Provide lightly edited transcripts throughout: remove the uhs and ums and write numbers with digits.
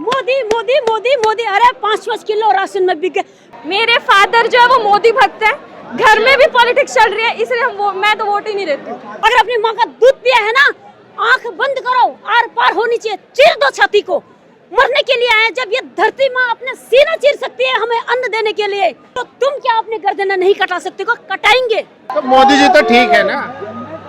मोदी मोदी मोदी मोदी, अरे 5-5 kilo ration में बिक गए। मेरे फादर जो है वो मोदी भक्त है, घर में भी पॉलिटिक्स चल रही है, इसलिए मैं तो वोट ही नहीं देती। अगर अपनी माँ का दूध पिया है ना, आंख बंद करो, आर पार होनी चाहिए, चीर दो छाती को। मरने के लिए आए, जब ये धरती माँ अपने सीना चीर सकती है हमें अन्न देने के लिए, तो तुम क्या अपनी गर्दन नहीं कटा सकते? को कटाएंगे। तो मोदी जी तो ठीक है ना?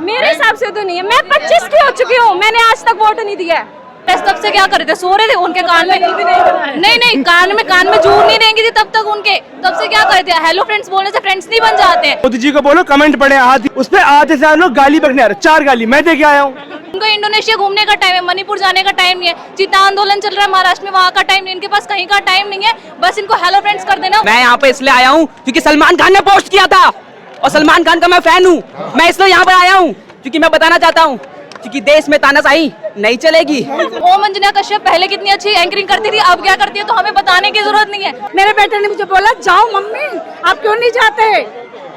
मेरे हिसाब से तो नहीं है। मैं 25 की हो चुकी हूँ, मैंने आज तक वोट नहीं दिया है। तब से क्या कर रहे थे? सो रहे थे, उनके कान में नहीं कान में जूर नहीं रहेंगी थी तब तक उनके। तब से क्या कर रहे थे? हेलो फ्रेंड्स बोलने से फ्रेंड्स नहीं बन जाते हैं। मोदी जी को बोलो कमेंट पढ़े, उस पे आधे से लोग गाली बकने आ रहे, 4 गाली मैं दे के आया हूँ। उनको इंडोनेशिया घूमने का टाइम है, मणिपुर जाने का टाइम नहीं है, चीता आंदोलन चल रहा है महाराष्ट्र में, वहाँ का टाइम नहीं, इनके पास कहीं का टाइम नहीं है। बस इनको हेलो फ्रेंड्स कर देना। मैं यहाँ पे इसलिए आया हूँ क्योंकि सलमान खान ने पोस्ट किया था और सलमान खान का मैं फैन हूँ। मैं इसलिए यहाँ पर आया हूँ क्योंकि मैं बताना चाहता हूँ क्योंकि देश में तानाशाही नहीं चलेगी। ओम अंजना कश्यप पहले कितनी अच्छी एंकरिंग करती थी, अब क्या करती है तो हमें बताने की जरूरत नहीं है। मेरे बेटे ने मुझे बोला, जाओ मम्मी, आप क्यों नहीं जाते?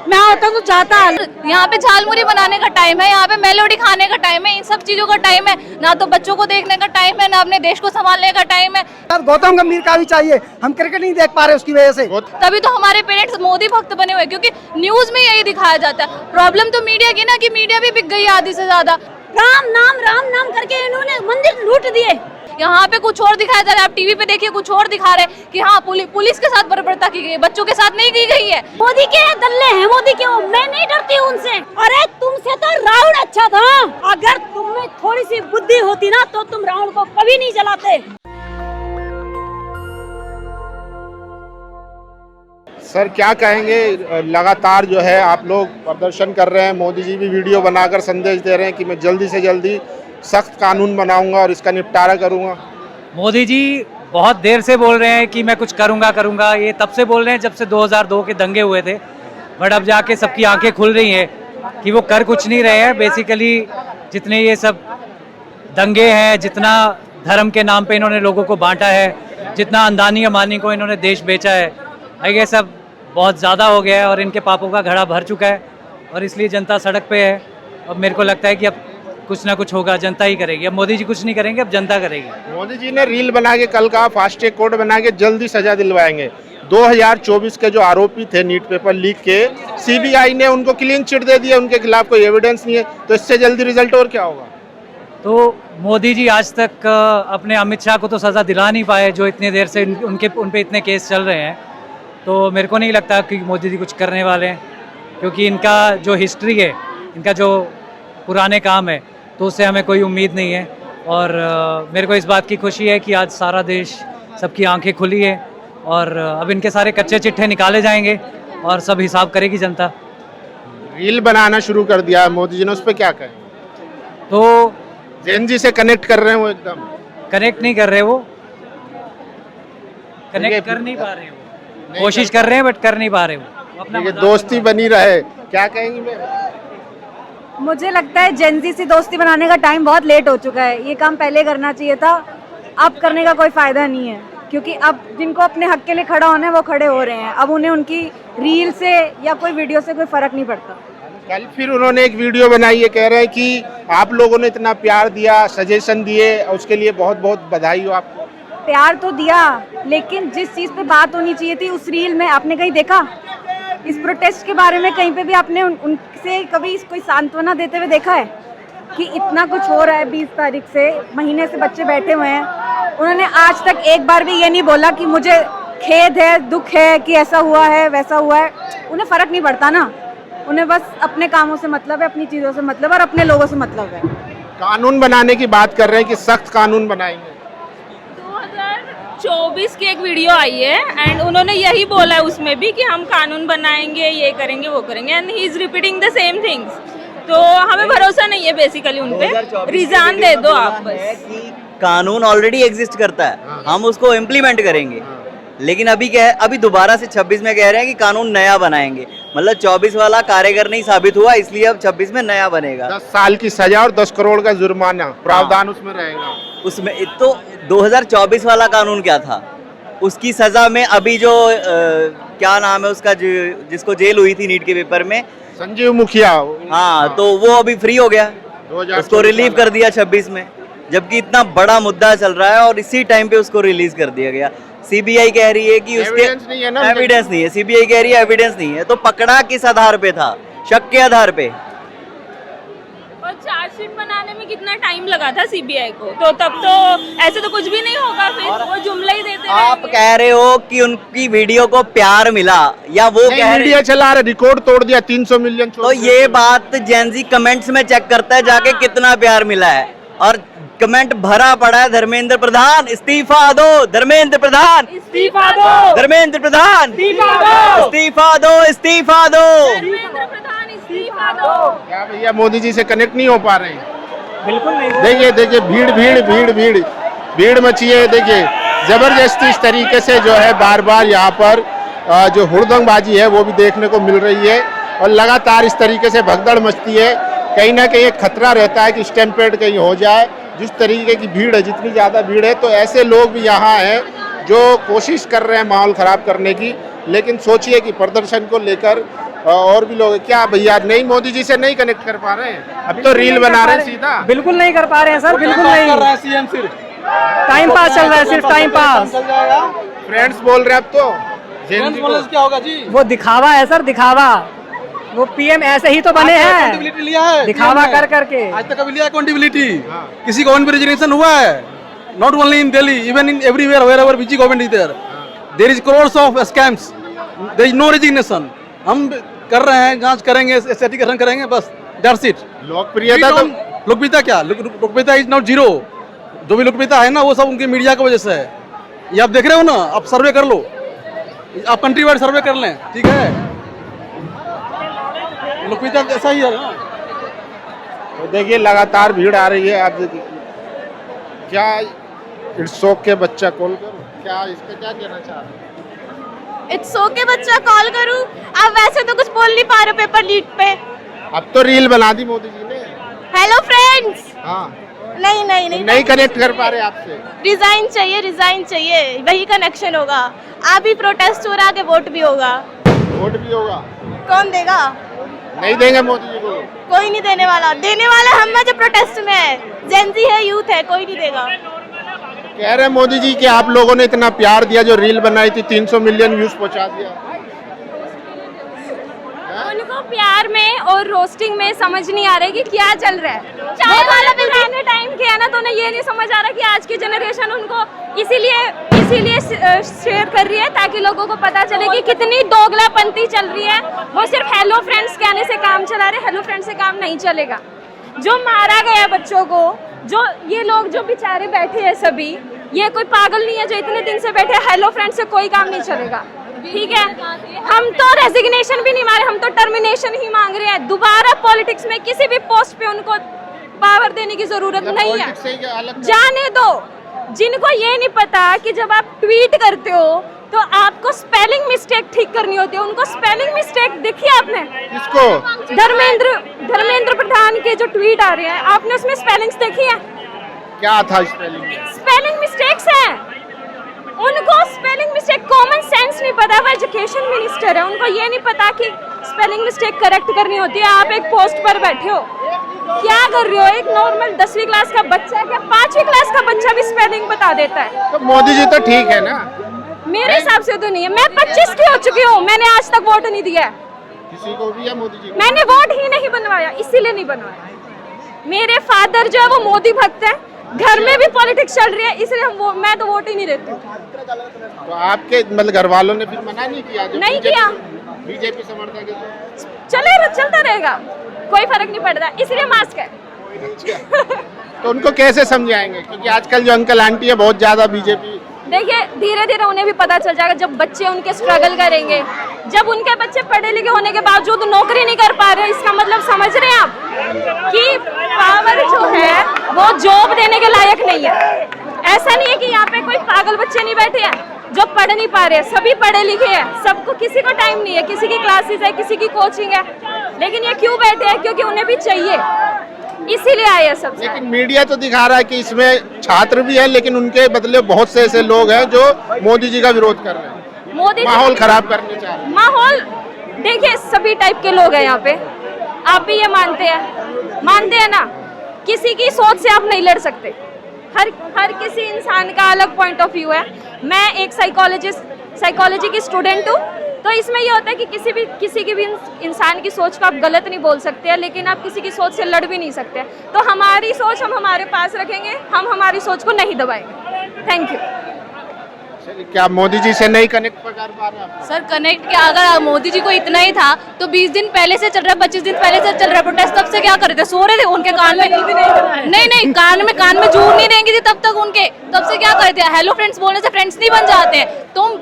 मैं होता तो जाता। यहाँ पे झालमुरी बनाने का टाइम है, यहाँ पे मेलोडी खाने का टाइम है, इन सब चीजों का टाइम है। ना तो बच्चों को देखने का टाइम है, ना अपने देश को संभालने का टाइम है। गौतम गंभीर का भी चाहिए, हम क्रिकेट नहीं देख पा रहे उसकी वजह से। तभी तो हमारे पेरेंट्स मोदी भक्त बने हुए, क्योंकि न्यूज में यही दिखाया जाता है। प्रॉब्लम तो मीडिया की ना, कि मीडिया भी बिक गई आधी से ज्यादा। राम नाम करके इन्होंने मंदिर लूट दिए। यहाँ पे कुछ और दिखाया जा रहा है, आप टीवी पे देखिए कुछ और दिखा रहे हैं कि हाँ पुलिस के साथ बर्बरता की गई है, बच्चों के साथ नहीं की गई है। मोदी के दल्ले हैं, मोदी के वो, मैं नहीं डरती हूँ उनसे। अरे तुमसे तो रावण अच्छा था, अगर तुम में थोड़ी सी बुद्धि होती ना तो तुम रावण को कभी नहीं जलाते। सर क्या कहेंगे, लगातार जो है आप लोग प्रदर्शन कर रहे हैं, मोदी जी भी वीडियो बनाकर संदेश दे रहे हैं कि मैं जल्दी से जल्दी सख्त कानून बनाऊंगा और इसका निपटारा करूंगा। मोदी जी बहुत देर से बोल रहे हैं कि मैं कुछ करूंगा, ये तब से बोल रहे हैं जब से 2002 के दंगे हुए थे। बट अब जाके सबकी आंखें खुल रही हैं कि वो कर कुछ नहीं रहे हैं। बेसिकली जितने ये सब दंगे हैं, जितना धर्म के नाम पे इन्होंने लोगों को बांटा है, जितना अंदानी अमानी को इन्होंने देश बेचा है, ये सब बहुत ज़्यादा हो गया है और इनके पापों का घड़ा भर चुका है और इसलिए जनता सड़क पे है। अब मेरे को लगता है कि अब कुछ ना कुछ होगा, जनता ही करेगी। अब मोदी जी कुछ नहीं करेंगे, अब जनता करेगी। मोदी जी ने रील बना के कल कहा फास्ट ट्रैक कोर्ट बना के जल्दी सजा दिलवाएंगे। 2024 के जो आरोपी थे नीट पेपर लीक के, सीबीआई ने उनको क्लीन चिट दे दिया, उनके खिलाफ कोई एविडेंस नहीं है, तो इससे जल्दी रिजल्ट और क्या होगा? तो मोदी जी आज तक अपने अमित शाह को तो सज़ा दिला नहीं पाए, जो इतनी देर से उन पे इतने केस चल रहे हैं। तो मेरे को नहीं लगता कि मोदी जी कुछ करने वाले हैं, क्योंकि इनका जो हिस्ट्री है, इनका जो पुराने काम है, तो उससे हमें कोई उम्मीद नहीं है। और मेरे को इस बात की खुशी है कि आज सारा देश, सबकी आंखें खुली है और अब इनके सारे कच्चे चिट्ठे निकाले जाएंगे और सब हिसाब करेगी जनता। रील बनाना शुरू कर दिया है मोदी जी ने, उस पर क्या कहें? तो जैन जी से कनेक्ट कर रहे हैं वो, एकदम कनेक्ट नहीं कर रहे, वो कनेक्ट कर नहीं पा रहे, वो कोशिश कर रहे हैं बट कर नहीं पा रहे। वो अपना दोस्ती बनी रहे, क्या कहेंगी मैम? मुझे लगता है जेनजी से दोस्ती बनाने का टाइम बहुत लेट हो चुका है। ये काम पहले करना चाहिए था, अब करने का कोई फायदा नहीं है, क्योंकि अब जिनको अपने हक के लिए खड़ा होना है वो खड़े हो रहे हैं। अब उन्हें उनकी रील से या कोई वीडियो से कोई फर्क नहीं पड़ता। कल फिर उन्होंने एक वीडियो बनाई है, कह रहे हैं कि आप लोगों ने इतना प्यार दिया, सजेशन दिए, उसके लिए बहुत बहुत बधाई हो आपको। प्यार तो दिया, लेकिन जिस चीज़ पे बात होनी चाहिए थी उस रील में आपने कहीं देखा? इस प्रोटेस्ट के बारे में कहीं पे भी आपने उनसे कभी कोई सांत्वना देते हुए देखा है कि इतना कुछ हो रहा है? 20 तारीख से महीने से बच्चे बैठे हुए हैं, उन्होंने आज तक एक बार भी ये नहीं बोला कि मुझे खेद है, दुख है कि ऐसा हुआ है वैसा हुआ है। उन्हें फ़र्क नहीं पड़ता ना, उन्हें बस अपने कामों से मतलब है, अपनी चीज़ों से मतलब और अपने लोगों से मतलब है। कानून बनाने की बात कर रहे हैं कि सख्त कानून बनाएंगे। 2024 की एक वीडियो आई है एंड उन्होंने यही बोला है उसमें भी कि हम कानून बनाएंगे, ये करेंगे वो करेंगे, and he is repeating the same things. तो हमें भरोसा नहीं है बेसिकली उन पे। रिजाइन दे दो आप बस। कानून ऑलरेडी एग्जिस्ट करता है, हम उसको इम्प्लीमेंट करेंगे। लेकिन अभी क्या है, अभी दोबारा से 26 में कह रहे हैं कि कानून नया बनाएंगे। मतलब 24 वाला कारगर नहीं साबित हुआ, इसलिए अब 26 में नया बनेगा। 10 साल की सजा और 10 करोड़ का जुर्माना प्रावधान उसमें रहेगा। उसमें तो 2024 वाला कानून क्या था, उसकी सजा में अभी जो क्या नाम है उसका, जिसको जेल हुई थी नीट के पेपर में, संजीव मुखिया, हाँ, तो वो अभी फ्री हो गया, उसको रिलीव कर दिया 26 में। जबकि इतना बड़ा मुद्दा चल रहा है और इसी टाइम पे उसको रिलीज कर दिया गया। सीबीआई कह रही है कि उसके एविडेंस नहीं है ना, एविडेंस नहीं है, सीबीआई कह रही है एविडेंस नहीं है, तो पकड़ा किस आधार पे था? शक के आधार पे। और चार्जशीट बनाने में कितना टाइम लगा था सीबीआई को, तो तब तो ऐसे तो कुछ भी नहीं होगा, फिर वो जुमला ही देते आप कह रहे हो कि उनकी वीडियो को प्यार मिला, या वो कह रहे मीडिया चला रहा, रिकॉर्ड तोड़ दिया 300 मिलियन। तो ये बात जेनजी कमेंट्स में चेक करता है जाके कितना प्यार मिला है, और कमेंट भरा पड़ा है धर्मेंद्र प्रधान इस्तीफा दो, धर्मेंद्र प्रधान इस्तीफा दो, धर्मेंद्र प्रधान इस्तीफा दो, इस्तीफा दो। धर्मेंद्र प्रधान इस्तीफा दो। क्या भैया मोदी जी से कनेक्ट नहीं हो पा रहे हैं? बिल्कुल नहीं। देखिए देखिए भीड़ भीड़ भीड़ भीड़ भीड़ मची है। देखिए जबरदस्ती इस तरीके से जो है बार बार यहाँ पर जो हुड़दंगबाजी है वो भी देखने को मिल रही है, और लगातार इस तरीके से भगदड़ मचती है। कहीं ना कहीं एक खतरा रहता है कि स्टैम्पेड कहीं हो जाए। जिस तरीके की भीड़ है, जितनी ज़्यादा भीड़ है, तो ऐसे लोग भी यहाँ हैं जो कोशिश कर रहे हैं माहौल ख़राब करने की। लेकिन सोचिए कि प्रदर्शन को लेकर और भी लोग, क्या भैया नहीं मोदी जी से नहीं कनेक्ट कर पा रहे हैं? अब तो रील बना रहे हैं सीधा। बिल्कुल नहीं कर पा रहे हैं सर, बिल्कुल नहीं। सीएम सिर्फ टाइम पास चल रहा है, सिर्फ टाइम पास। फ्रेंड्स बोल रहे हैं अब तो Gen Z को। क्या होगा जी? वो दिखावा है सर, दिखावा। वो पीएम ऐसे ही तो बने हैं, अकाउंटेबिलिटी लिया है दिखावा कर करके। आज तक कभी लिया अकाउंटेबिलिटी? किसी गवर्नमेंट रिजर्वेशन हुआ है? Not only in Delhi, even in everywhere wherever BJP government is there is crores of scams, there is no resignation. हम कर रहे हैं, जांच करेंगे, एसआईटी करेंगे, बस दैट्स इट। लोकप्रियता तो लोकप्रियता क्या, लोकप्रियता इज नॉट जीरो। जो भी लोकप्रियता है ना वो सब उनके मीडिया की वजह से है। ये आप देख रहे हो ना, आप सर्वे कर लो, आप कंट्री वाइड सर्वे कर लें, ठीक है? लोकप्रियता ऐसा ही है ना। तो देखिए लगातार भीड़ आ रही है। आप देखिए क्या इट्स ओके बच्चा कॉल करो, क्या इस पे क्या कहना चाह रहे हैं? इट्स ओके बच्चा कॉल करूं? आप वैसे तो कुछ बोल नहीं पा रहे पेपर लीक पे। अब तो रील बना दी मोदी जी ने। Hello friends. हाँ नहीं नहीं नहीं, नहीं कनेक्ट कर पा रहे आपसे। रिजाइन चाहिए, रिजाइन चाहिए, वही कनेक्शन होगा। अभी प्रोटेस्ट हो रहा, के वोट भी होगा। वोट भी होगा? कौन देगा? नहीं देंगे मोदी जी को? कोई नहीं देने वाला। देने वाला हम जो प्रोटेस्ट में है, जेनजी है, यूथ है, कोई नहीं देगा। कह रहे मोदी जी कि आप लोगों ने इतना प्यार दिया, जो रील बनाई थी 300 मिलियन व्यूज पहुंचा दिया। उनको प्यार में और रोस्टिंग में समझ नहीं आ रहा है कि क्या चल रहा है। चाय वाला भी मैंने टाइम किया ना, तो उन्हें ये नहीं समझ आ रहा कि आज की जनरेशन उनको इसीलिए शेयर कर रही है, ताकि लोगों को पता चले कि कितनी दोगलापंती चल रही है। वो सिर्फ हेलो फ्रेंड्स कहने से काम चला रहे, हेलो फ्रेंड्स से काम नहीं चलेगा। जो मारा गया बच्चों को, जो ये लोग जो बेचारे बैठे हैं सभी, ये कोई पागल नहीं है जो इतने दिन से बैठे। हेलो फ्रेंड्स से कोई काम नहीं चलेगा, ठीक है? हम तो रेजिग्नेशन भी नहीं मांग रहे, हम तो टर्मिनेशन ही मांग रहे हैं। दोबारा पॉलिटिक्स में किसी भी पोस्ट पे उनको पावर देने की जरूरत नहीं है, जाने दो। जिनको ये नहीं पता कि जब आप ट्वीट करते हो तो आपको स्पेलिंग मिस्टेक ठीक करनी होती है, उनको स्पेलिंग मिस्टेक देखी आपने? किसको? धर्मेंद्र प्रधान के जो ट्वीट आ रहे हैं, आपने उसमें स्पेलिंग्स देखी है? क्या था स्पेलिंग? स्पेलिंग मिस्टेक्स हैं। उनको स्पेलिंग मिस्टेक, कॉमन सेंस नहीं पता। वो एजुकेशन मिनिस्टर है, उनको ये नहीं पता कि स्पेलिंग मिस्टेक करेक्ट करनी होती है। आप एक पोस्ट पर बैठे हो, क्या कर रहे हो? एक नॉर्मल 10वीं क्लास का बच्चा, क्या 5वीं क्लास का बच्चा भी स्पेलिंग बता देता है? तो मोदी जी तो ठीक है ना? मेरे हिसाब से तो नहीं है। मैं 25 की हो चुकी हूँ, मैंने आज तक वोट नहीं दिया है किसी को भी, या मोदी जी को? मैंने वोट ही नहीं बनवाया, इसीलिए नहीं बनवाया। मेरे फादर जो है वो मोदी भक्त है, घर में भी पॉलिटिक्स चल रही है, इसलिए मैं तो वोट ही नहीं देती। तो आपके मतलब घर वालों ने फिर मना नहीं किया? नहीं किया। बीजेपी समर्थक है चलता रहेगा, कोई फर्क नहीं पड़ता, इसलिए मास्क है। तो उनको कैसे समझाएंगे? क्योंकि आजकल जो अंकल आंटी है बहुत ज्यादा बीजेपी। देखिए धीरे धीरे उन्हें भी पता चल जाएगा, जब बच्चे उनके स्ट्रगल करेंगे, जब उनके बच्चे पढ़े लिखे होने के बावजूद नौकरी नहीं कर पा रहे। इसका मतलब समझ रहे हैं आप कि पावर जो है वो जॉब देने के लायक नहीं है। ऐसा नहीं है कि यहाँ पे कोई पागल बच्चे नहीं बैठे हैं जो पढ़ नहीं पा रहे, सभी पढ़े लिखे हैं, सबको, किसी को टाइम नहीं है, किसी की क्लासेस है, किसी की कोचिंग है, लेकिन ये क्यों बैठे हैं? क्योंकि उन्हें भी चाहिए, इसीलिए आए हैं सब। लेकिन मीडिया तो दिखा रहा है कि इसमें छात्र भी है, लेकिन उनके बदले बहुत से ऐसे लोग हैं जो मोदी जी का विरोध कर रहे हैं, मोदी माहौल खराब करने चाह रहे हैं। माहौल देखिए सभी टाइप के लोग हैं यहाँ पे, आप भी ये मानते हैं ना? किसी की सोच से आप नहीं लड़ सकते, हर किसी इंसान का अलग पॉइंट ऑफ व्यू है। मैं एक साइकोलॉजी की स्टूडेंट हूँ, तो इसमें ये होता है कि किसी की भी इंसान की सोच को आप गलत नहीं बोल सकते हैं, लेकिन आप किसी की सोच से लड़ भी नहीं सकते। तो हमारी सोच हम हमारे पास रखेंगे, हम हमारी सोच को नहीं दबाएंगे। Thank you. क्या मोदी जी से नहीं कनेक्ट कर पा रहे हैं आप? सर कनेक्ट क्या, अगर मोदी जी को इतना ही था तो 20 दिन पहले से चल रहा है, 25 दिन पहले से चल रहा है प्रोटेस्ट, तब से क्या कर रहे थे? सो रहे थे उनके कान में नहीं कान में जूर नहीं देंगी थी तब तक उनके, तब से क्या करते हैं? हेलो फ्रेंड्स बोलने से फ्रेंड्स नहीं बन जाते हैं।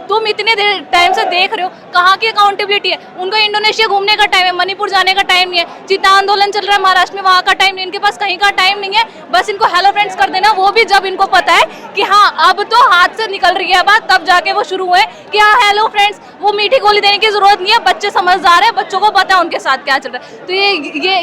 तुम इतने देर टाइम से देख रहे हो, कहाँ की अकाउंटेबिलिटी है? उनको इंडोनेशिया घूमने का टाइम है, मणिपुर जाने का टाइम नहीं है, चिता आंदोलन चल रहा है महाराष्ट्र में, वहाँ का टाइम नहीं, इनके पास कहीं का टाइम नहीं है। बस इनको हेलो फ्रेंड्स कर देना, वो भी जब इनको पता है कि हाँ अब तो हाथ से निकल रही है बात, तब जाके वो शुरू हुए कि हाँ हेलो फ्रेंड्स। वो मीठी गोली देने की जरूरत नहीं है, बच्चे समझदार है, बच्चों को पता है उनके साथ क्या चल रहा है। तो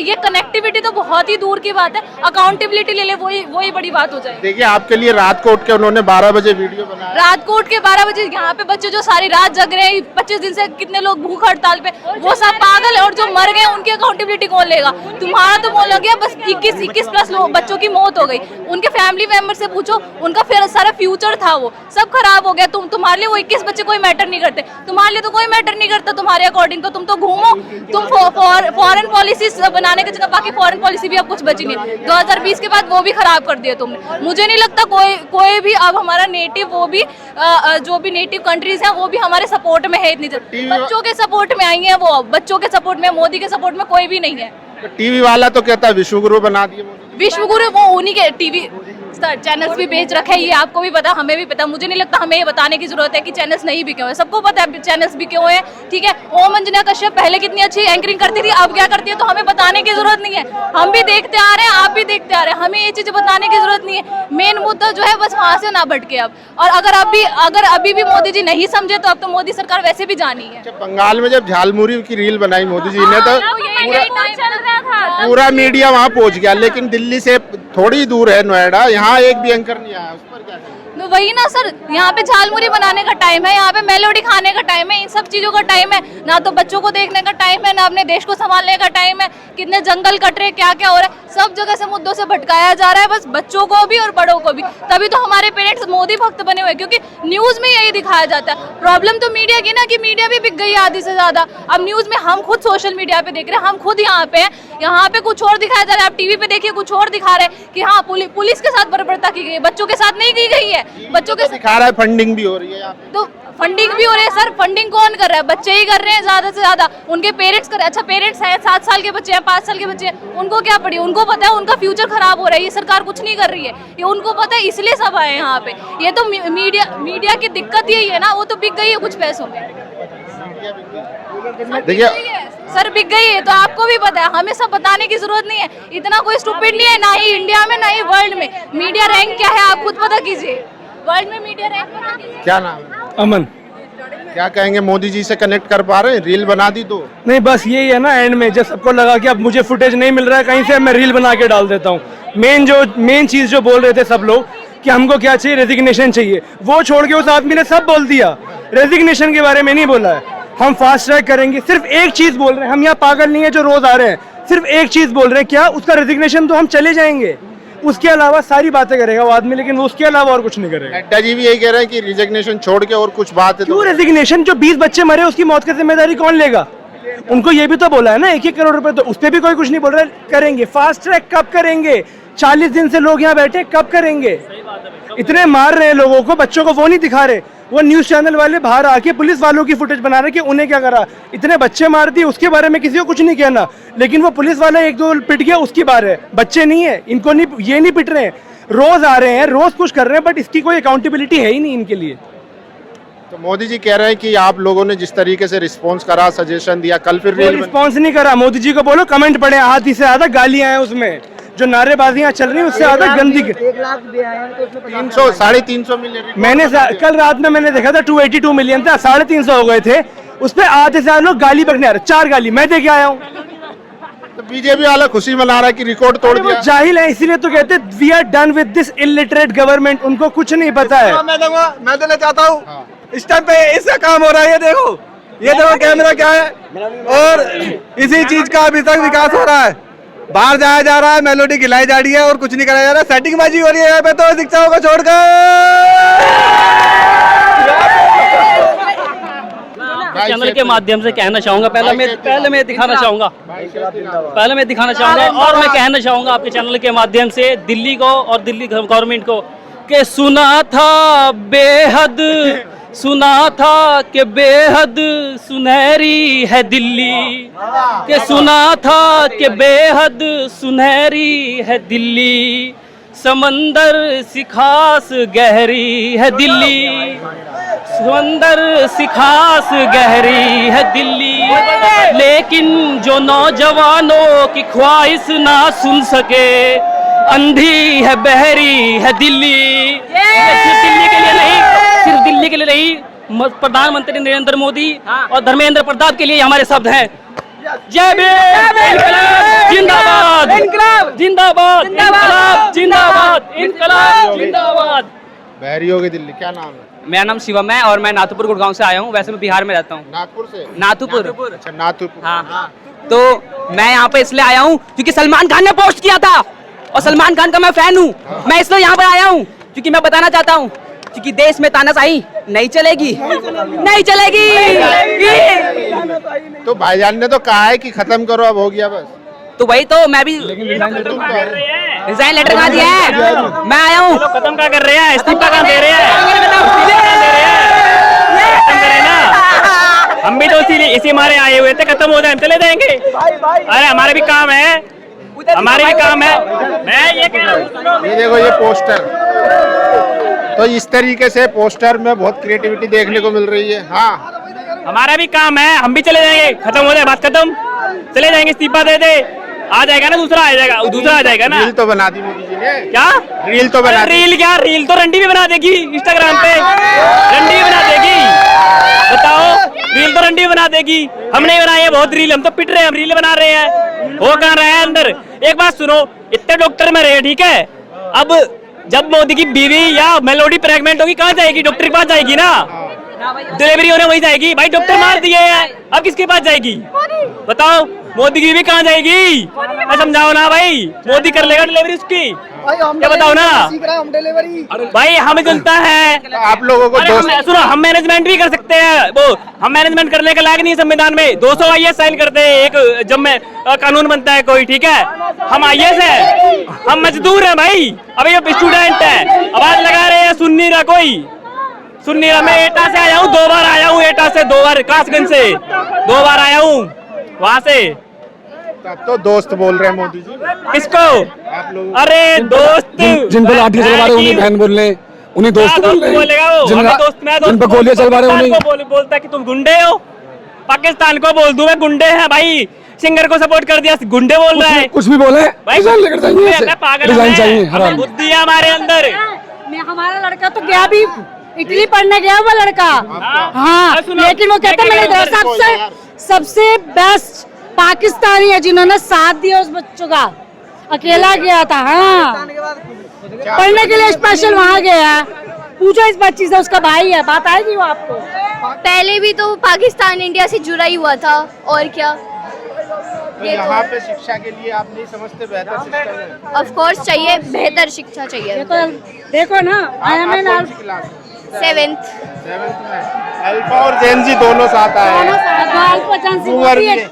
ये कनेक्टिविटी तो बहुत ही दूर की बात है, अकाउंटेबिलिटी ले ले वही बड़ी बात हो जाएगी। देखिए आपके लिए रात को उठ के उन्होंने 12 बजे वीडियो बनाया, रात को उठ के 12 बजे यहाँ पे बच्चे जो सारी रात जग रहे हैं, 25 दिन से कितने लोग भूख हड़ताल पे, वो सब पागल है, और जो मर गए उनकी अकाउंटेबिलिटी कौन लेगा? तुम्हारा तो बोल गया बस 21 प्लस बच्चों की मौत हो गई, उनके फैमिली मेंबर से पूछो, उनका फिर सारा फ्यूचर था वो सब खराब हो गया। तुम्हारे लिए वो 21 बच्चे कोई मैटर नहीं करते, तुम्हारे लिए तो कोई मैटर नहीं करता तुम्हारे अकॉर्डिंग। तो तुम तो घूमो, तुम फॉरेन पॉलिसी बनाने की जगह बाकी फॉरेन पॉलिसी भी अब कुछ बची नहीं। 2020 के बाद वो भी खराब कर दिया तुमने। मुझे नहीं लगता कोई भी अब हमारा नेटिव, वो भी जो भी नेटिव कंट्रीज हैं वो भी हमारे सपोर्ट में है इतनी जल्दी। बच्चों के सपोर्ट में आई है वो, बच्चों के सपोर्ट में, मोदी के सपोर्ट में कोई भी नहीं है। टीवी वाला तो कहता है विश्वगुरु बना दिए मोदी। विश्वगुरु वो उन्हीं के टीवी चैनल्स भी बेच रखे हैं, ये आपको भी पता, हमें भी पता। मुझे नहीं लगता हमें ये बताने की जरूरत है कि चैनल्स नहीं बिके हुए, सबको पता है चैनल्स बिके हुए हैं, ठीक है। ओम अंजना कश्यप पहले कितनी अच्छी एंकरिंग करती थी, अब क्या करती है तो हमें बताने की जरूरत नहीं है। हम भी देखते आ रहे हैं, आप भी देखते आ रहे हैं, हमें ये चीजें बताने की जरूरत नहीं है। मेन मुद्दा जो है बस वहां से ना भटके अब। और अगर अभी भी मोदी जी नहीं समझे तो अब तो मोदी सरकार वैसे भी जानी है। बंगाल में जब झालमुरी की रील बनाई मोदी जी ने तो चल रहा था, पूरा मीडिया वहाँ पहुँच गया, लेकिन दिल्ली से थोड़ी दूर है नोएडा, यहाँ एक भी एंकर नहीं आया, उस पर क्या करें? तो वही ना सर, यहाँ पे झालमुरी बनाने का टाइम है, यहाँ पे मेलोडी खाने का टाइम है, इन सब चीजों का टाइम है ना। तो बच्चों को देखने का टाइम है, ना अपने देश को संभालने का टाइम है। कितने जंगल कट रहे, क्या क्या हो रहा है, सब जगह से मुद्दों से भटकाया जा रहा है, बस बच्चों को भी और बड़ों को भी। तभी तो हमारे पेरेंट्स मोदी भक्त बने हुए, क्योंकि न्यूज में यही दिखाया जाता है। प्रॉब्लम तो मीडिया की ना, कि मीडिया भी बिक गई है आधी से ज्यादा। अब न्यूज में हम खुद सोशल मीडिया पे देख रहे हैं, हम खुद यहाँ पे हैं, यहाँ पे कुछ और दिखाया जा रहा है, आप टीवी पे देखिए कुछ और दिखा रहे हैं कि हाँ पुलिस के साथ बर्बरता की गई है, बच्चों के साथ नहीं की गई है। बच्चों के दिखा रहा है, फंडिंग भी हो रही है यहाँ पे। तो फंडिंग भी हो रही है सर, फंडिंग कौन कर रहा है? बच्चे ही कर रहे हैं ज्यादा से ज्यादा, उनके पेरेंट्स कर रहे हैं। अच्छा पेरेंट्स हैं, 7 साल के बच्चे हैं, 5 साल के बच्चे हैं, उनको क्या पड़ी? उनको पता है उनका फ्यूचर खराब हो रहा है, ये सरकार कुछ नहीं कर रही है, ये उनको पता है, इसलिए सब आए यहाँ पे। ये तो मीडिया की दिक्कत यही है ना, वो तो बिक गई है कुछ पैसों में। देखिए सर बिक गई है, तो आपको भी पता है, हमें सब बताने की जरूरत नहीं है। इतना कोई स्टूपिड नहीं है, ना ही इंडिया में ना ही वर्ल्ड में। मीडिया रैंक क्या है आप खुद पता कीजिए, वर्ल्ड में मीडिया रैंक पता कीजिए। क्या नाम है? अमन। क्या कहेंगे, मोदी जी से कनेक्ट कर पा रहे हैं? रील बना दी तो नहीं, बस यही है ना, एंड में जब सबको लगा कि अब मुझे फुटेज नहीं मिल रहा है कहीं से, मैं रील बना के डाल देता हूँ। मेन चीज जो बोल रहे थे सब लोग कि हमको क्या चाहिए, रेजिग्नेशन चाहिए, वो छोड़ के उस आदमी ने सब बोल दिया, रेजिग्नेशन के बारे में नहीं बोला है। हम फास्ट ट्रैक करेंगे, सिर्फ एक चीज बोल रहे हैं, हम यहाँ पागल नहीं है जो रोज आ रहे हैं, सिर्फ एक चीज बोल रहे हैं, क्या उसका रेजिग्नेशन, तो हम चले जाएंगे। उसके अलावा सारी बातें करेगा वो आदमी, लेकिन वो उसके अलावा और कुछ नहीं करेगा। नड्डा जी भी यही कह रहे हैं कि रेजिग्नेशन छोड़ के और कुछ बात है। क्यों रेजिग्नेशन? जो 20 बच्चे मरे उसकी मौत की जिम्मेदारी कौन लेगा? उनको ये भी तो बोला है ना 1-1 करोड़ रुपए, तो उस पर भी कोई कुछ नहीं बोल रहा। करेंगे फास्ट ट्रैक, कब करेंगे? 40 दिन से लोग यहाँ बैठे, कब करेंगे? इतने मार रहे हैं लोगों को, बच्चों को वो नहीं दिखा रहे। वो न्यूज चैनल वाले बाहर आके पुलिस वालों की फुटेज बना रहे कि उन्हें क्या करा, इतने बच्चे मार दिए, उसके बारे में किसी को कुछ नहीं कहना। लेकिन वो पुलिस वाला 1-2 पिट गया, उसकी बात है, बच्चे नहीं है, इनको नहीं, ये नहीं पिट रहे हैं। रोज आ रहे हैं, रोज कुछ कर रहे हैं, बट इसकी कोई अकाउंटेबिलिटी है ही नहीं इनके लिए। तो मोदी जी कह रहे हैं कि आप लोगों ने जिस तरीके से रिस्पांस करा, सजेशन दिया, कल फिर रिस्पांस नहीं करा। मोदी जी को बोलो कमेंट पढ़े, आधी से ज्यादा गालियां हैं उसमें, जो नारेबाजियां चल रही हैं उससे ज्यादा गंदी। 300-350 मिलियन मैंने कल रात में मैंने देखा था 282 मिलियन था, 350 हो गए थे, उस पर आधे से ज्यादा लोग गाली बकने आ रहे। 4 गाली मैं दे के आया हूँ। तो बीजेपी वाला खुशी मना रहा है कि रिकॉर्ड तोड़ दिया। जाहिल है, इसीलिए तो कहते we are done with this illiterate government. उनको कुछ नहीं पता है। मैं देना चाहता हूँ, इस टाइम पे इसका काम हो रहा है, ये देखो कैमरा क्या है, और इसी चीज का अभी तक विकास हो रहा है। बाहर जाया जा रहा है, मेलोडी खिलाई जा रही है और कुछ नहीं कराया जा रहा, सेटिंग बाजी हो रही है यहाँ पे तो शिक्षाओं को छोड़कर। चैनल के माध्यम से कहना चाहूंगा, पहले मैं दिखाना चाहूंगा और मैं कहना चाहूंगा आपके चैनल के माध्यम से दिल्ली को और दिल्ली गवर्नमेंट को कि सुना था कि बेहद सुनहरी है दिल्ली, कि सुना था कि बेहद सुनहरी है दिल्ली, समंदर सी खास गहरी है दिल्ली, समंदर सी खास गहरी है दिल्ली, लेकिन जो नौजवानों की ख्वाहिश ना सुन सके, अंधी है बहरी है दिल्ली। सिर्फ दिल्ली के लिए नहीं, प्रधानमंत्री नरेंद्र मोदी और धर्मेंद्र प्रताप के लिए हमारे शब्द हैं। जय भीम, जिंदाबाद, जिंदाबाद, जिंदाबाद, इनकलाब जिंदाबाद। बहरियों की दिल्ली, क्या नाम है? मेरा नाम शिवम है और मैं नाथुपुर गुड़गांव से आया हूँ। वैसे मैं बिहार में रहता हूँ। नागपुर से? नाथुपुर। अच्छा, नाथुपुर। हाँ। तो मैं यहाँ पे इसलिए आया हूँ क्योंकि सलमान खान ने पोस्ट किया था और सलमान खान का मैं फैन हूँ। मैं इसलिए यहाँ पर आया हूँ क्योंकि मैं बताना चाहता हूँ क्योंकि देश में तानाशाही नहीं चलेगी, नहीं चलेगी। तो भाईजान ने तो कहा है कि खत्म करो, अब हो गया बस। तो वही तो मैं भी रिजाइन लेटर कहाँ दिया है? मैं आया हूँ। खत्म क्या कर रहे हैं? इस्तीफा कहाँ दे रहे हैं? हम भी तो इसी मारे आए हुए थे, खत्म हो जाए हम चले जाएंगे। अरे हमारे भी काम है, हमारे भी काम है। मैं ये कह रहा हूँ, ये देखो ये पोस्टर, तो इस तरीके से पोस्टर में बहुत क्रिएटिविटी देखने को मिल रही है। हाँ, हमारा भी काम है, हम भी चले जाएंगे, खत्म हो जाए बात खत्म, चले जाएंगे, इस्तीफा दे दे, आ जाएगा ना, दूसरा आ जाएगा, दूसरा आ जाएगा ना। रील तो बना दी मोदी जी ने। क्या रील तो बना दी? रील क्या, रील तो रंडी भी बना देगी इंस्टाग्राम पे, रंडी भी बना देगी। बताओ, रील तो रंडी बना देगी। हम नहीं बनाए बहुत रील, हम तो पिट रहे हैं, हम रील बना रहे हैं। वो कहाँ रहे हैं अंदर? एक बात सुनो, इतने डॉक्टर में रहे, ठीक है, अब जब मोदी की बीवी या मेलोडी प्रेग्नेंट होगी कहाँ जाएगी? डॉक्टर के पास जाएगी ना, डिलीवरी होने वही जाएगी। भाई डॉक्टर मार दिए हैं, अब किसके पास जाएगी? बताओ, मोदी की भी कहाँ जाएगी? समझाओ ना भाई, मोदी कर लेगा डिलीवरी उसकी, क्या बताओ ना भाई। हमें जनता है, आप लोगों को सुनो, हम मैनेजमेंट भी कर सकते हैं। वो हम मैनेजमेंट करने के लायक नहीं है संविधान में। 200 IAS साइन करते हैं एक, जब में कानून बनता है कोई, ठीक है, हम IAS है, हम मजदूर हैं भाई। अभी अब स्टूडेंट है, आवाज लगा रहे हैं, सुन नहीं रहा कोई, सुन नहीं रहा। मैं एटा से आया हूँ, 2 बार आया हूँ, एटा से 2 बार, कासगंज से 2 बार आया हूँ वहाँ से। तब तो दोस्त बोल रहे हैं मोदी जी। किसको? आप लोग। अरे दोस्त, जिन पर लाठी चलवा रहे उन्हें बहन बोल रहे, उन्हीं दोस्त बोलेगा वो। जिन पर गोलियां चलवा रहे उन्हें बोलता है कि तुम गुंडे हो। पाकिस्तान को बोल दूं मैं गुंडे हैं भाई, सिंगर को सपोर्ट कर दिया, गुंडे बोल रहा है। कुछ भी बोले भाई, लेकर जाइए, पागल है, बुद्धि है हमारे अंदर। हमारा लड़का तो गया भी, इटली पढ़ने गया वो लड़का। हाँ, लेकिन वो कहता मेरे सबसे बेस्ट पाकिस्तानी है जिन्होंने साथ दिया उस बच्चों का, अकेला गया था। हाँ, पढ़ने के लिए स्पेशल वहाँ गया। पूछो इस बच्ची से, उसका भाई है, बात आएगी वो आपको। पहले भी तो पाकिस्तान इंडिया से जुड़ा ही हुआ था, और क्या। तो यहाँ पे शिक्षा के लिए आप नहीं समझते बेहतर सिस्टम है? ऑफ कोर्स चाहिए, बेहतर शिक्षा चाहिए। देखो ना, सेवेंथ में अल्फा और जेनजी दोनों साथ आए हैं।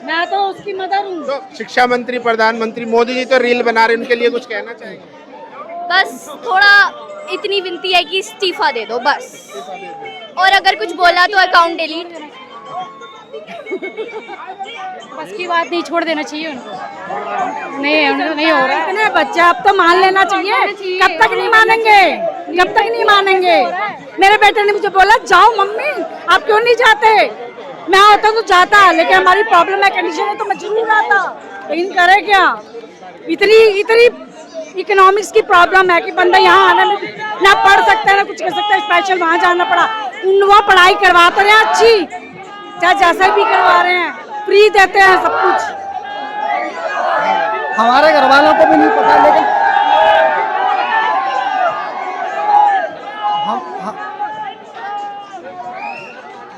मैं तो उसकी मदर हूँ। तो शिक्षा मंत्री, प्रधानमंत्री मोदी जी तो रील बना रहे, उनके लिए कुछ कहना चाहेंगे? बस थोड़ा इतनी विनती है कि इस्तीफा दे दो बस, और अगर कुछ बोला तो अकाउंट डिलीट। बस की बात नहीं, छोड़ देना चाहिए उनको। नहीं हो रहा है। इतने बच्चे, अब तो मान लेना चाहिए। कब तक नहीं मानेंगे, कब तक नहीं मानेंगे? मेरे बेटे ने मुझे बोला, जाओ मम्मी, आप क्यों नहीं जाते? मैं होता तो जाता, लेकिन हमारी प्रॉब्लम है, कंडीशन है, तो मैं जरूर आता। लेकिन करे क्या? इतनी इकोनॉमिक्स की प्रॉब्लम है कि बंदा यहाँ आने में ना पढ़ सकता है ना कुछ कर सकता है। स्पेशल वहाँ जाना पड़ा। वो पढ़ाई करवा तो रहे हैं अच्छी, चाहे जैसा भी करवा रहे हैं, फ्री देते हैं सब कुछ। हमारे घर वालों को भी नहीं पता, लेकिन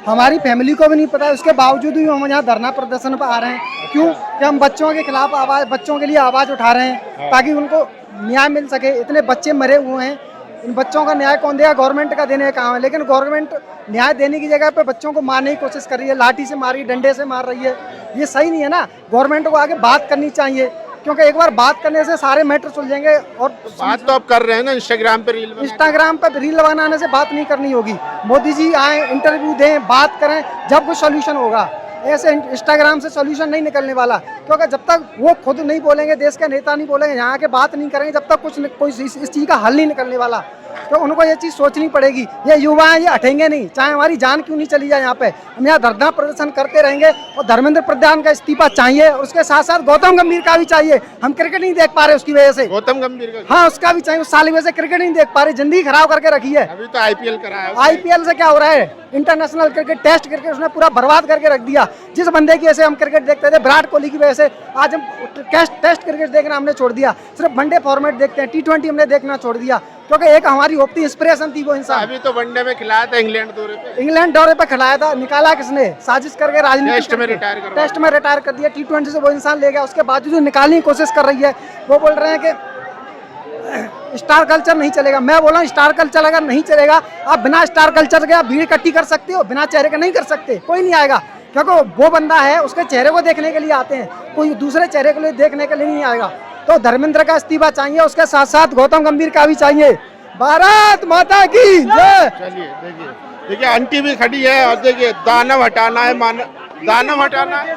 हमारी फैमिली को भी नहीं पता है, उसके बावजूद भी हम यहाँ धरना प्रदर्शन पर आ रहे हैं। क्यों कि हम बच्चों के खिलाफ आवाज़, बच्चों के लिए आवाज़ उठा रहे हैं ताकि उनको न्याय मिल सके। इतने बच्चे मरे हुए हैं, इन बच्चों का न्याय कौन देगा? गवर्नमेंट का देने का काम है, लेकिन गवर्नमेंट न्याय देने की जगह पे बच्चों को मारने की कोशिश कर रही है, लाठी से मार रही है, डंडे से मार रही है। ये सही नहीं है ना। गवर्नमेंट को आगे बात करनी चाहिए, क्योंकि एक बार बात करने से सारे मैटर सुलझेंगे। और बात तो आप कर रहे हैं ना, इंस्टाग्राम पे रील बनाने से बात नहीं करनी होगी। मोदी जी आए, इंटरव्यू दें, बात करें, जब कुछ सोल्यूशन होगा। ऐसे इंस्टाग्राम से सोल्यूशन नहीं निकलने वाला, क्योंकि जब तक वो खुद नहीं बोलेंगे, देश के नेता नहीं बोलेंगे, यहाँ के बात नहीं करेंगे, जब तक कोई इस चीज़ का हल नहीं निकलने वाला। तो उनको ये चीज़ सोचनी पड़ेगी। ये युवा हैं, ये हटेंगे नहीं, चाहे हमारी जान क्यों नहीं चली जाए। यहाँ पे हम यहाँ धरना प्रदर्शन करते रहेंगे। और धर्मेंद्र प्रधान का इस्तीफा चाहिए, और उसके साथ साथ गौतम गंभीर का भी चाहिए। हम क्रिकेट नहीं देख पा रहे उसकी वजह से। गौतम गंभीर का, हाँ, उसका भी चाहिए। उस साल की वजह से क्रिकेट नहीं देख पा रहे, जिंदगी खराब करके रखी है। अभी तो आईपीएल कराया, आईपीएल से क्या हो रहा है? इंटरनेशनल क्रिकेट, टेस्ट क्रिकेट उसने पूरा बर्बाद करके रख दिया। जिस बंदे की वजह से हम क्रिकेट देखते थे, विराट कोहली की वजह से आज हम टेस्ट क्रिकेट देखना हमने छोड़ दिया। सिर्फ वनडे फॉर्मेट देखते हैं, T20 हमने देखना छोड़ दिया, क्योंकि एक हमारी होती इंस्पिरेशन थी वो इंसान। अभी तो वनडे में खिलाया था इंग्लैंड दौरे पे खिलाया था। निकाला किसने? साजिश करके राजनीति, टेस्ट में रिटायर कर दिया। T20 से वो इंसान ले गया, उसके बावजूद निकालने की कोशिश कर रही है। वो बोल रहे हैं कि स्टार कल्चर नहीं चलेगा। मैं बोला स्टार कल्चर अगर नहीं चलेगा, आप बिना स्टार कल्चर के आप भीड़ इकट्ठी कर सकते हो, बिना चेहरे के नहीं कर सकते। कोई नहीं आएगा, क्योंकि वो बंदा है, उसके चेहरे को देखने के लिए आते हैं, कोई दूसरे चेहरे के लिए देखने के लिए नहीं आएगा। तो धर्मेंद्र का इस्तीफा चाहिए, उसके साथ साथ गौतम गंभीर का भी चाहिए। भारत माता की जय। चलिए देखिए आंटी भी खड़ी है, और देखिए दानव हटाना है, दानव हटाना है।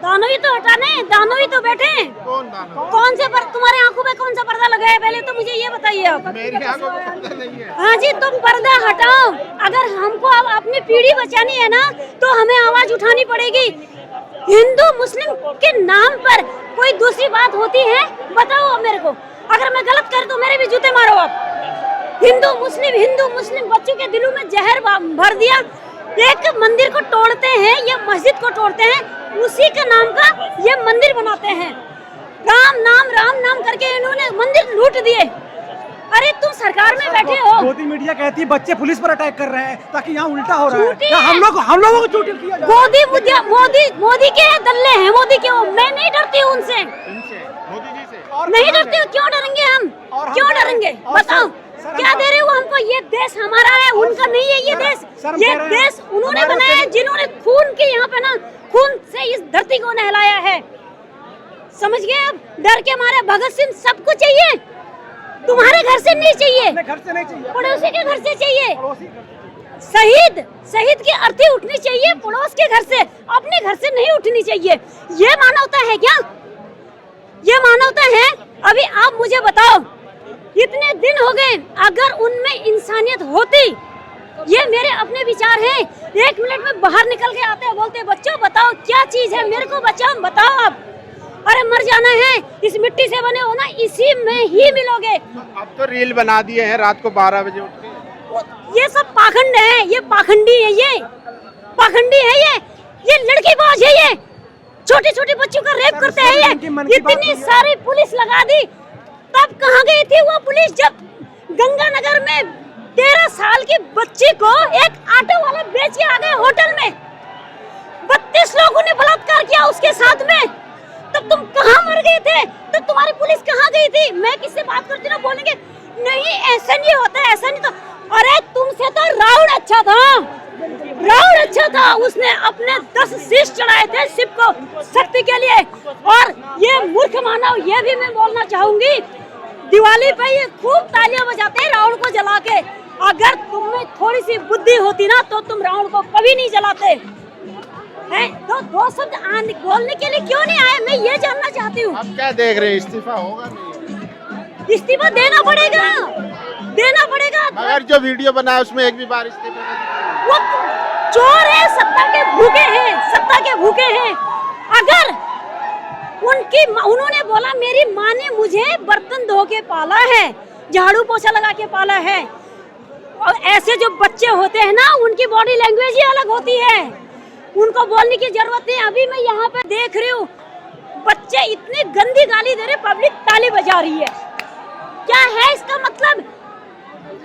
दानव ही तो हटाने, दानव ही तो बैठे हैं। कौन दानव? कौन से पर तुम्हारे आंखों में कौन सा पर्दा लगा है? पहले तो मुझे ये बताइए आप। मेरी आंखों में पर्दा नहीं है। हाँ जी, तुम पर्दा हटाओ। अगर हमको अब अपनी पीढ़ी बचानी है ना, तो हमें आवाज उठानी पड़ेगी। हिंदू मुस्लिम के नाम पर कोई दूसरी बात होती है? बताओ मेरे को। अगर मैं गलत कर तो मेरे भी जूते मारो आप। हिंदू मुस्लिम बच्चों के दिलों में जहर भर दिया। एक मंदिर को तोड़ते हैं, ये मस्जिद को तोड़ते हैं, उसी के नाम का ये मंदिर बनाते हैं। राम नाम करके इन्होंने मंदिर लूट दिए। अरे तुम सरकार में बैठे हो। मोदी मीडिया कहती है बच्चे पुलिस पर अटैक कर रहे हैं, ताकि यहाँ उल्टा हो रहा है। झूठी क्या है। हम लोगों को चोटिल किया जा रहा है? मोदी के दल्ले हैं, मोदी के। मैं नहीं डरती हूँ उनसे, मोदी जी से नहीं डरती हूँ। क्यों डरेंगे हम? क्यों डरेंगे? बताओ क्या दे रहे हो हमको? ये देश हमारा है, उनका नहीं है। ये देश उन्होंने बनाया है, जिन्होंने खून के यहाँ पे ना, खून से इस धरती को नहलाया है। समझ गए? अब डर के मारे भगत सिंह सबको चाहिए, तुम्हारे घर से नहीं चाहिए, घर से नहीं चाहिए, पड़ोसी के घर से चाहिए। शहीद की अर्थी उठनी चाहिए पड़ोस के घर से, अपने घर से नहीं उठनी चाहिए। ये मानवता है क्या? ये मानवता है? अभी आप मुझे बताओ, इतने दिन हो गए, अगर उनमें इंसानियत होती, ये मेरे अपने विचार हैं। 1 मिनट में बाहर निकल के आते हैं, बोलते हैं बच्चों बताओ क्या चीज है, मेरे को बचाओ, बताओ आप। अरे मर जाना है, इस मिट्टी से बने हो ना, इसी में ही मिलोगे। अब तो रील बना दिए हैं रात को 12 बजे उठ के। ये सब पाखंड है, ये पाखंडी है, ये पाखंडी है, ये लड़कीबाज है, ये छोटे छोटे बच्चों का रेप करते हैं। ये इतनी सारी पुलिस लगा दी, तब कहाँ गई थी वो पुलिस जब गंगानगर में 13 साल की बच्ची को एक ऑटो वाले बेच के आ गए होटल में। 32 लोगों ने बलात्कार किया उसके साथ में। तब तुम कहाँ मर गए थे? तब तुम्हारी पुलिस कहाँ गई थी? मैं किससे बात करती ना, बोलेंगे नहीं ऐसा नहीं होता, ऐसा नहीं। तो अरे तुमसे तो रावण अच्छा था, रावण अच्छा था। उसने अपने 10 शीश चढ़ाए थे शिव को, शक्ति के लिए। और ये मूर्ख मानव, ये भी मैं बोलना चाहूंगी, दिवाली पे ये खूब तालियां बजाते हैं रावण को जला के। अगर तुम्हें थोड़ी सी बुद्धि होती ना, तो तुम रावण को कभी नहीं जलाते हैं। तो 2 शब्द बोलने के लिए क्यों नहीं आए, मैं ये जानना चाहती हूँ। आप क्या देख रहे हैं, इस्तीफा होगा नहीं? इस्तीफा देना पड़ेगा, देना पड़ेगा। मगर जो वीडियो बनाया उसमें एक भी बार इस्तीफा नहीं। वो चोर है, सत्ता के भूखे हैं, सत्ता के भूखे हैं। अगर उन्होंने बोला मेरी माँ ने मुझे बर्तन धो के पाला है, झाड़ू पोछा लगा के पाला है, और ऐसे जो बच्चे होते हैं ना, उनकी बॉडी लैंग्वेज ही अलग होती है, उनको बोलने की जरूरत नहीं। अभी मैं यहाँ पे देख रही हूँ, बच्चे इतनी गंदी गाली दे रहे, पब्लिक ताली बजा रही है। क्या है इसका मतलब?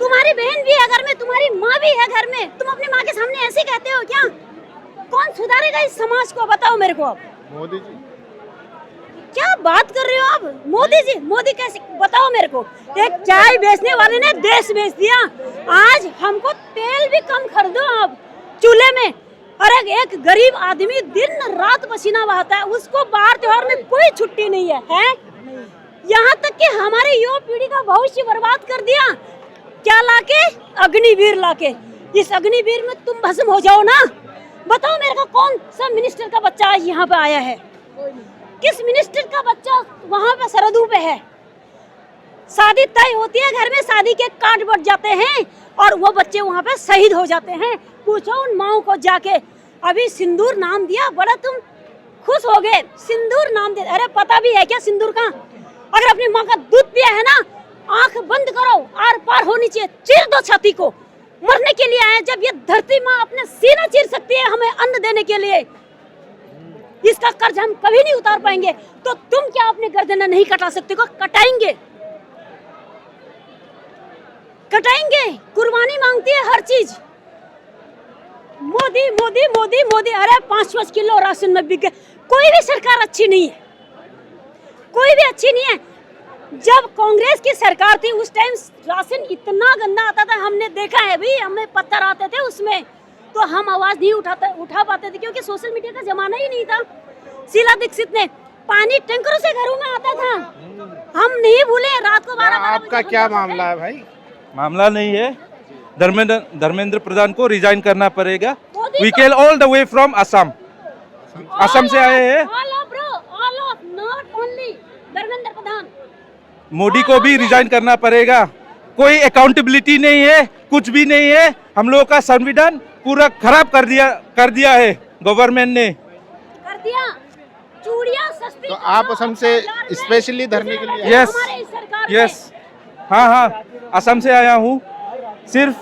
तुम्हारी बहन भी है घर में, तुम्हारी माँ भी है घर में, तुम अपनी माँ के सामने ऐसे कहते हो क्या? करेगा इस समाज को? बताओ मेरे को आप। मोदी जी क्या बात कर रहे हो आप? मोदी जी, मोदी कैसे? बताओ मेरे को। एक चाय बेचने वाले ने देश बेच दिया। आज हमको तेल भी कम खरीदो आप चूल्हे में। और एक गरीब आदमी दिन रात पसीना बहाता है, उसको बाहर त्योहार में कोई छुट्टी नहीं है? यहाँ तक कि हमारे युवा पीढ़ी का भविष्य बर्बाद कर दिया। क्या लाके? अग्निवीर लाके। इस अग्निवीर में तुम भस्म हो जाओ ना। बताओ मेरे को, कौन सा मिनिस्टर का बच्चा आज यहाँ पे आया है? किस मिनिस्टर का बच्चा वहाँ पे सरहदों पे है? शादी तय होती है घर में, शादी के कार्ड बट जाते हैं और वो बच्चे वहाँ पे शहीद हो जाते हैं। पूछो उन माओ को जाके। अभी सिंदूर नाम दिया, बड़ा तुम खुश हो गए। सिंदूर नाम दे, अरे पता भी है क्या सिंदूर का? अगर अपनी माँ का दूध पिया है ना, आंख बंद करो, आर पार होनी चाहिए, चीर दो छाती को। मरने के लिए आए, जब ये धरती माँ अपने सीना चीर सकती है हमें अन्न देने के लिए, इसका कर्ज हम कभी नहीं उतार पाएंगे, तो तुम क्या अपने गर्दन नहीं कटा सकते को? कटाएंगे, कटाएंगे। कुर्बानी मांगती है हर चीज। मोदी मोदी मोदी मोदी, अरे 5-5 किलो राशन में बिक गए। कोई भी सरकार अच्छी नहीं है, कोई भी अच्छी नहीं है। जब कांग्रेस की सरकार थी उस टाइम राशन इतना गंदा आता था, हमने देखा है भी, हमें पत्थर आते थे उसमें, तो हम आवाज नहीं उठा पाते थे, क्योंकि सोशल मीडिया का जमाना ही नहीं था। शीला दीक्षित ने पानी टैंकरों से घरों में आता था, हम नहीं भूले। रात को 12 आपका क्या मामला है भाई? मामला नहीं है। धर्मेंद्र प्रधान को रिजाइन करना पड़ेगा। We came all the way from Assam, Assam से आए हैं। धर्मेंद्र प्रधान, मोदी को भी रिजाइन करना पड़ेगा। कोई अकाउंटेबिलिटी नहीं है, कुछ भी नहीं है। हम लोगों का संविधान पूरा खराब कर दिया है गवर्नमेंट ने, कर दिया। चूड़ियां सस्ती, तो आप असम से स्पेशली धरने के लिए? यस यस, हाँ, असम से आया हूँ सिर्फ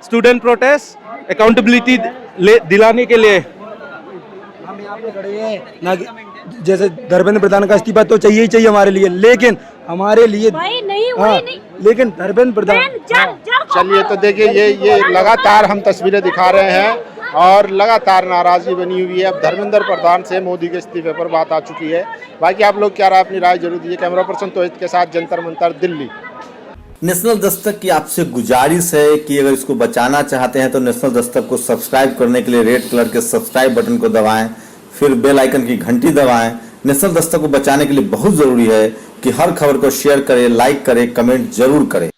स्टूडेंट प्रोटेस्ट अकाउंटेबिलिटी दिलाने के लिए। हम यहाँ पे खड़े हैं ना, जैसे धर्मेंद्र प्रधान का इस्तीफा तो चाहिए ही चाहिए हमारे लिए, लेकिन हमारे लिए भाई नहीं, हाँ, नहीं। लेकिन धर्मेंद्र प्रधान, चलिए, तो देखिए ये लगातार हम तस्वीरें दिखा रहे हैं और लगातार नाराजगी बनी हुई है। अब धर्मेंद्र प्रधान से मोदी के इस्तीफे पर बात आ चुकी है। बाकी आप लोग क्या राय, अपनी राय जरूर दीजिए। कैमरा पर्सन तोहिद के साथ जंतर मंतर, दिल्ली। नेशनल दस्तक की आपसे गुजारिश है कि अगर इसको बचाना चाहते हैं तो नेशनल दस्तक को सब्सक्राइब करने के लिए रेड कलर के सब्सक्राइब बटन को दबाएं, फिर बेल आइकन की घंटी दबाएं। नेशनल दस्तक को बचाने के लिए बहुत जरूरी है कि हर खबर को शेयर करें, लाइक करें, कमेंट जरूर करें।